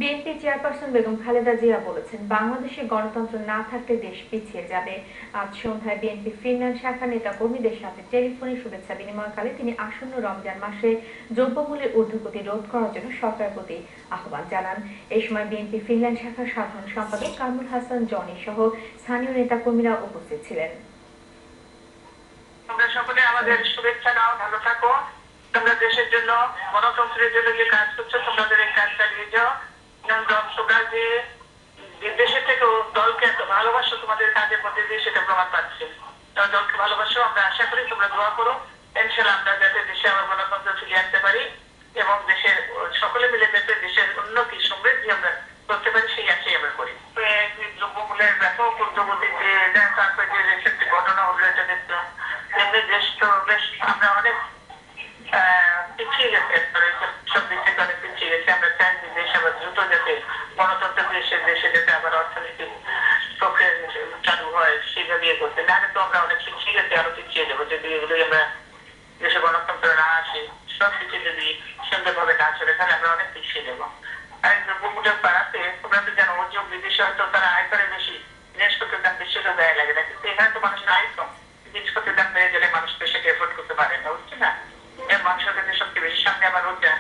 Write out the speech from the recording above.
BNP chairperson Begum Khaleda Zia বলেছেন, বাংলাদেশে গণতন্ত্র না থাকলে দেশ পিছিয়ে যাবে। আজ সন্ধ্যায় বিএনপি ফিনল্যান্ড শাখা নেতা কর্মীদের সাথে টেলিফোনে শুভেচ্ছা বিনিময়কালে তিনি আসন্ন রমজান মাসে দ্রব্যমূল্যের ঊর্ধ্বগতি রোধ করার জন্য সরকারের প্রতি আহ্বান জানান। এই সময় বিএনপি ফিনল্যান্ড শাখার সাধারণ সম্পাদক কামরুল হাসান জনি সহ স্থানীয় নেতাকর্মীরা উপস্থিত ছিলেন। তোমরা সকলে আমাদের শুভেচ্ছা নাও, ভালো থাকো। তোমরা দেশের জন্য, গণতন্ত্রের জন্য যে কাজ করছো, তোমাদের এই কাজ চালিয়ে যাও। তোমরা যে দেশের থেকেও দলকে এত ভালোবাসো, তোমাদের কাজের মধ্যে দিয়ে সেটা প্রমাণ পাচ্ছে। তোমরা দলকে ভালোবাসো, আমরা আশা করি তোমরা দোয়া করো, ইনশাআল্লাহ আমরা যাতে দেশে আবার গণতন্ত্র ফিরিয়ে আনতে পারি এবং দেশের সকলে মিলে যাতে দেশের উন্নতি সমৃদ্ধি আমরা করতে পারি, সেই আশাই আমরা করি। দ্রব্যমূল্যের ব্যাপক ঊর্ধ্বগতিতে তারপরে যে রিসেন্ট ঘটনা হলো, এটা দেখলাম দেশ তো বেশ আমরা অনেক পিছিয়ে গেছে, সব দিক থেকে অনেক পিছিয়ে গেছে। আমরা চাই যে দেশ আবার দ্রুত যাতে গণতন্ত্র দেশে যাতে আবার অর্থনৈতিক প্রক্রিয়া চালু হয়, সেভাবে ইয়ে করতে। নাহলে তো আমরা অনেক পিছিয়ে গেছি, আরো পিছিয়ে যাবো যদি এগুলোই আমরা দেশে গণতন্ত্র না আসে, সব কিছু যদি সুন্দরভাবে না চলে, তাহলে আমরা অনেক পিছিয়ে যাবো। আর দ্রব্যমূল্যের বাড়াতে তোমরা তো জানো, যে বিদেশে হয়তো তারা আয় করে বেশি, জিনিসপত্রের দাম বেশি হলেও গায়ে লাগে না, কিন্তু এখানে তো মানুষের আয় কম, জিনিসপত্রের দাম বেড়ে গেলে মানুষ তো সেটা এফোর্ড করতে পারে না, বুঝছে না। মানুষের সবচেয়ে বেশি সামনে আমার রোজগার